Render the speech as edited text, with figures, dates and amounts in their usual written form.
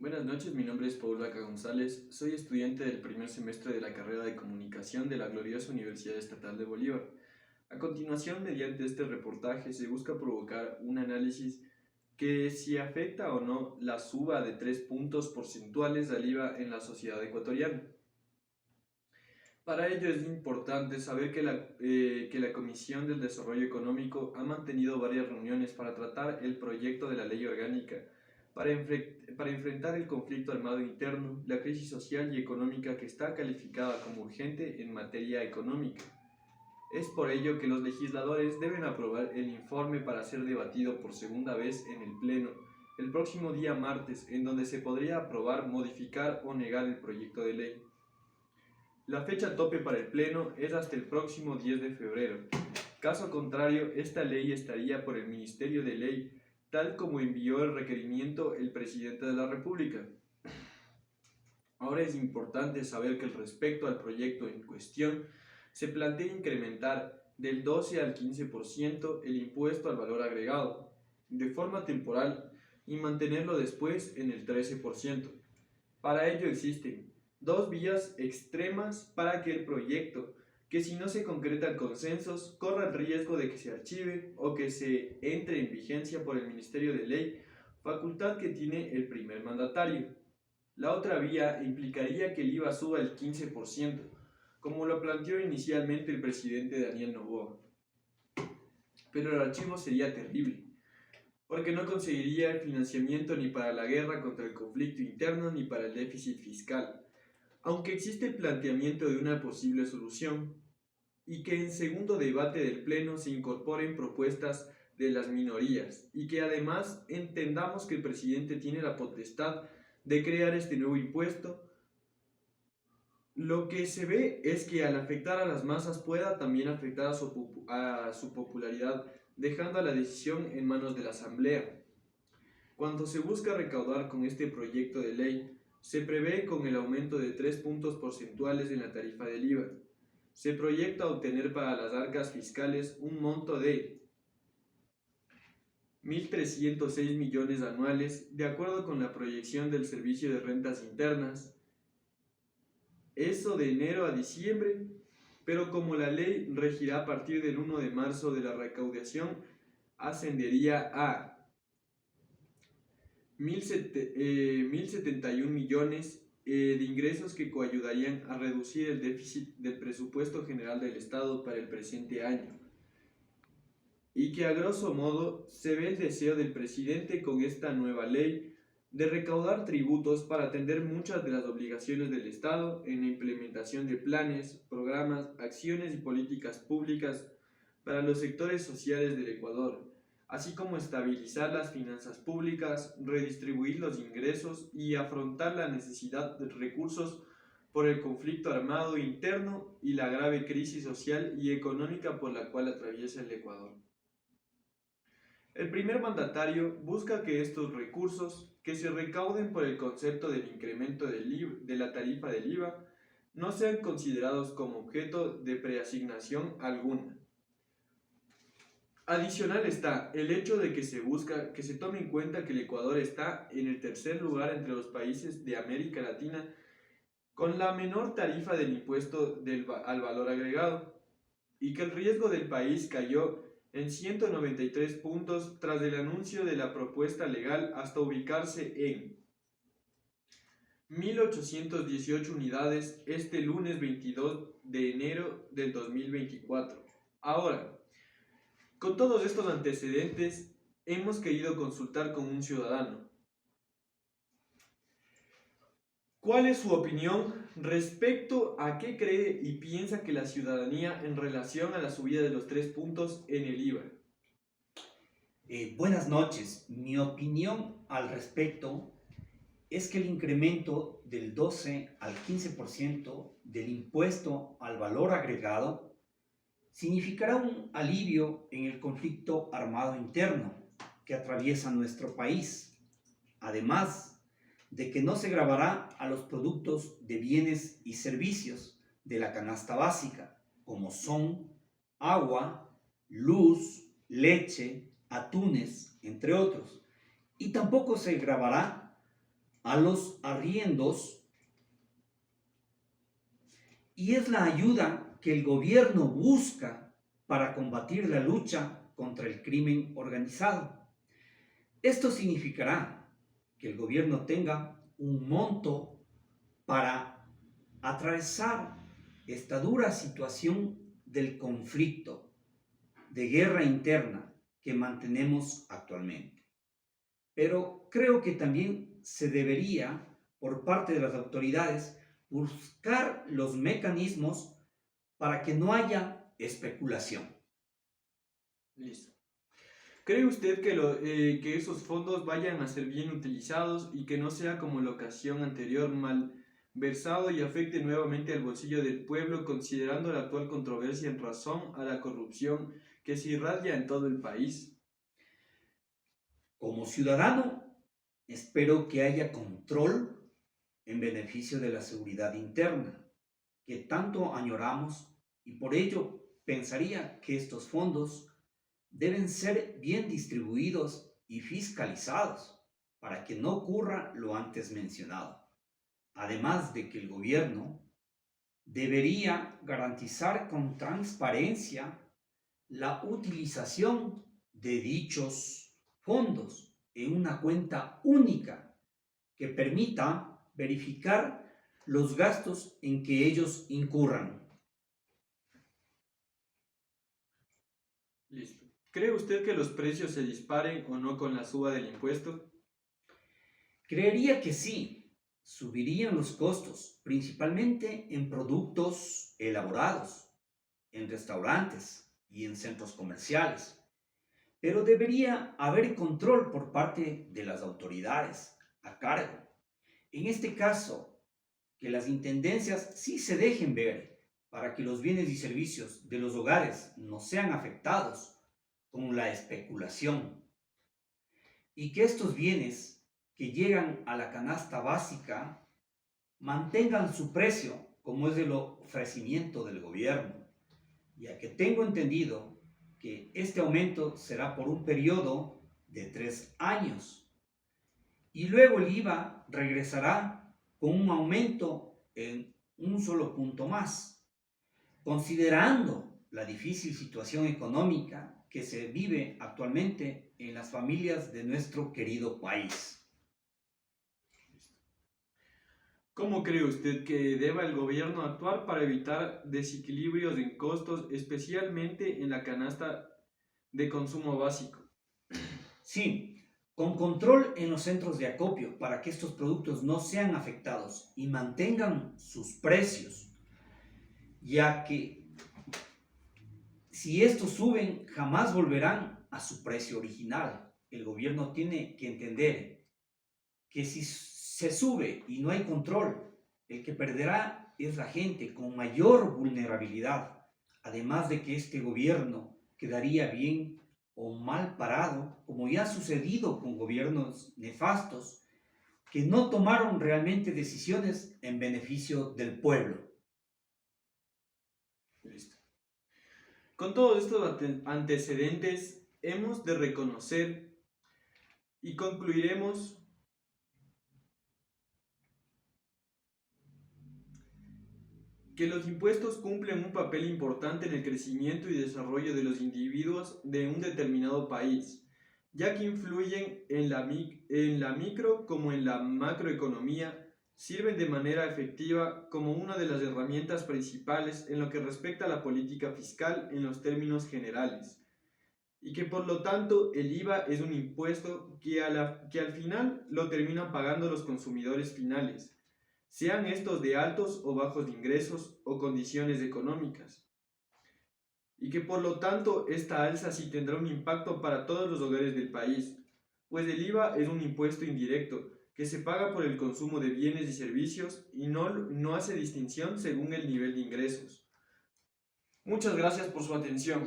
Buenas noches, mi nombre es Paul Vaca González, soy estudiante del primer semestre de la carrera de Comunicación de la gloriosa Universidad Estatal de Bolívar. A continuación, mediante este reportaje se busca provocar un análisis que si afecta o no la suba de 3 puntos porcentuales al IVA en la sociedad ecuatoriana. Para ello es importante saber que la Comisión del Desarrollo Económico ha mantenido varias reuniones para tratar el proyecto de la ley orgánica para enfrentar el conflicto armado interno, la crisis social y económica que está calificada como urgente en materia económica. Es por ello que los legisladores deben aprobar el informe para ser debatido por segunda vez en el Pleno el próximo día martes, en donde se podría aprobar, modificar o negar el proyecto de ley. La fecha tope para el Pleno es hasta el próximo 10 de febrero. Caso contrario, esta ley estaría por el Ministerio de Ley, tal como envió el requerimiento el presidente de la República. Ahora es importante saber que respecto al proyecto en cuestión, se plantea incrementar del 12 al 15% el impuesto al valor agregado, de forma temporal, y mantenerlo después en el 13%. Para ello existen dos vías extremas para que el proyecto, que si no se concretan consensos, corra el riesgo de que se archive o que se entre en vigencia por el Ministerio de Ley, facultad que tiene el primer mandatario. La otra vía implicaría que el IVA suba el 15%, como lo planteó inicialmente el presidente Daniel Noboa. Pero el archivo sería terrible, porque no conseguiría el financiamiento ni para la guerra contra el conflicto interno ni para el déficit fiscal, aunque existe el planteamiento de una posible solución, y que en segundo debate del Pleno se incorporen propuestas de las minorías, y que además entendamos que el presidente tiene la potestad de crear este nuevo impuesto. Lo que se ve es que al afectar a las masas pueda también afectar a su popularidad, dejando a la decisión en manos de la Asamblea. Cuando se busca recaudar con este proyecto de ley, se prevé con el aumento de 3 puntos porcentuales en la tarifa del IVA. Se proyecta obtener para las arcas fiscales un monto de 1.306 millones anuales, de acuerdo con la proyección del Servicio de Rentas Internas, eso de enero a diciembre, pero como la ley regirá a partir del 1 de marzo de la recaudación, ascendería a 1.071 millones de ingresos que coayudarían a reducir el déficit del presupuesto general del Estado para el presente año. Y que a grosso modo se ve el deseo del presidente con esta nueva ley de recaudar tributos para atender muchas de las obligaciones del Estado en la implementación de planes, programas, acciones y políticas públicas para los sectores sociales del Ecuador, así como estabilizar las finanzas públicas, redistribuir los ingresos y afrontar la necesidad de recursos por el conflicto armado interno y la grave crisis social y económica por la cual atraviesa el Ecuador. El primer mandatario busca que estos recursos, que se recauden por el concepto del incremento de la tarifa del IVA, no sean considerados como objeto de preasignación alguna. Adicional está el hecho de que se busca que se tome en cuenta que el Ecuador está en el tercer lugar entre los países de América Latina con la menor tarifa del impuesto al valor agregado, y que el riesgo del país cayó en 193 puntos tras el anuncio de la propuesta legal hasta ubicarse en 1.818 unidades este lunes 22 de enero del 2024. Ahora, con todos estos antecedentes, hemos querido consultar con un ciudadano. ¿Cuál es su opinión respecto a qué cree y piensa que la ciudadanía en relación a la subida de los 3 puntos en el IVA? Buenas noches. Mi opinión al respecto es que el incremento del 12 al 15% del impuesto al valor agregado significará un alivio en el conflicto armado interno que atraviesa nuestro país, además de que no se gravará a los productos de bienes y servicios de la canasta básica, como son agua, luz, leche, atunes, entre otros. Y tampoco se gravará a los arriendos y es la ayuda que el gobierno busca para combatir la lucha contra el crimen organizado. Esto significará que el gobierno tenga un monto para atravesar esta dura situación del conflicto, de guerra interna que mantenemos actualmente. Pero creo que también se debería, por parte de las autoridades, buscar los mecanismos para que no haya especulación. Listo. ¿Cree usted que esos fondos vayan a ser bien utilizados y que no sea como la ocasión anterior malversado y afecte nuevamente al bolsillo del pueblo, considerando la actual controversia en razón a la corrupción que se irradia en todo el país? Como ciudadano, espero que haya control en beneficio de la seguridad interna, que tanto añoramos, y por ello pensaría que estos fondos deben ser bien distribuidos y fiscalizados para que no ocurra lo antes mencionado. Además de que el gobierno debería garantizar con transparencia la utilización de dichos fondos en una cuenta única que permita verificar los gastos en que ellos incurran. Listo. ¿Cree usted que los precios se disparen o no con la suba del impuesto? Creería que sí, subirían los costos, principalmente en productos elaborados, en restaurantes y en centros comerciales. Pero debería haber control por parte de las autoridades a cargo. En este caso, que las intendencias sí se dejen ver para que los bienes y servicios de los hogares no sean afectados con la especulación y que estos bienes que llegan a la canasta básica mantengan su precio como es el ofrecimiento del gobierno, ya que tengo entendido que este aumento será por un periodo de 3 años y luego el IVA regresará con un aumento en un solo punto más, considerando la difícil situación económica que se vive actualmente en las familias de nuestro querido país. ¿Cómo cree usted que deba el gobierno actuar para evitar desequilibrios en costos, especialmente en la canasta de consumo básico? Sí, con control en los centros de acopio para que estos productos no sean afectados y mantengan sus precios, ya que si estos suben jamás volverán a su precio original. El gobierno tiene que entender que si se sube y no hay control, el que perderá es la gente con mayor vulnerabilidad, además de que este gobierno quedaría bien o mal parado, como ya ha sucedido con gobiernos nefastos que no tomaron realmente decisiones en beneficio del pueblo. Listo. Con todos estos antecedentes, hemos de reconocer y concluiremos que los impuestos cumplen un papel importante en el crecimiento y desarrollo de los individuos de un determinado país, ya que influyen en la micro como en la macroeconomía, sirven de manera efectiva como una de las herramientas principales en lo que respecta a la política fiscal en los términos generales, y que por lo tanto el IVA es un impuesto que al final lo terminan pagando los consumidores finales, sean estos de altos o bajos ingresos o condiciones económicas, y que por lo tanto esta alza sí tendrá un impacto para todos los hogares del país, pues el IVA es un impuesto indirecto que se paga por el consumo de bienes y servicios y no hace distinción según el nivel de ingresos. Muchas gracias por su atención.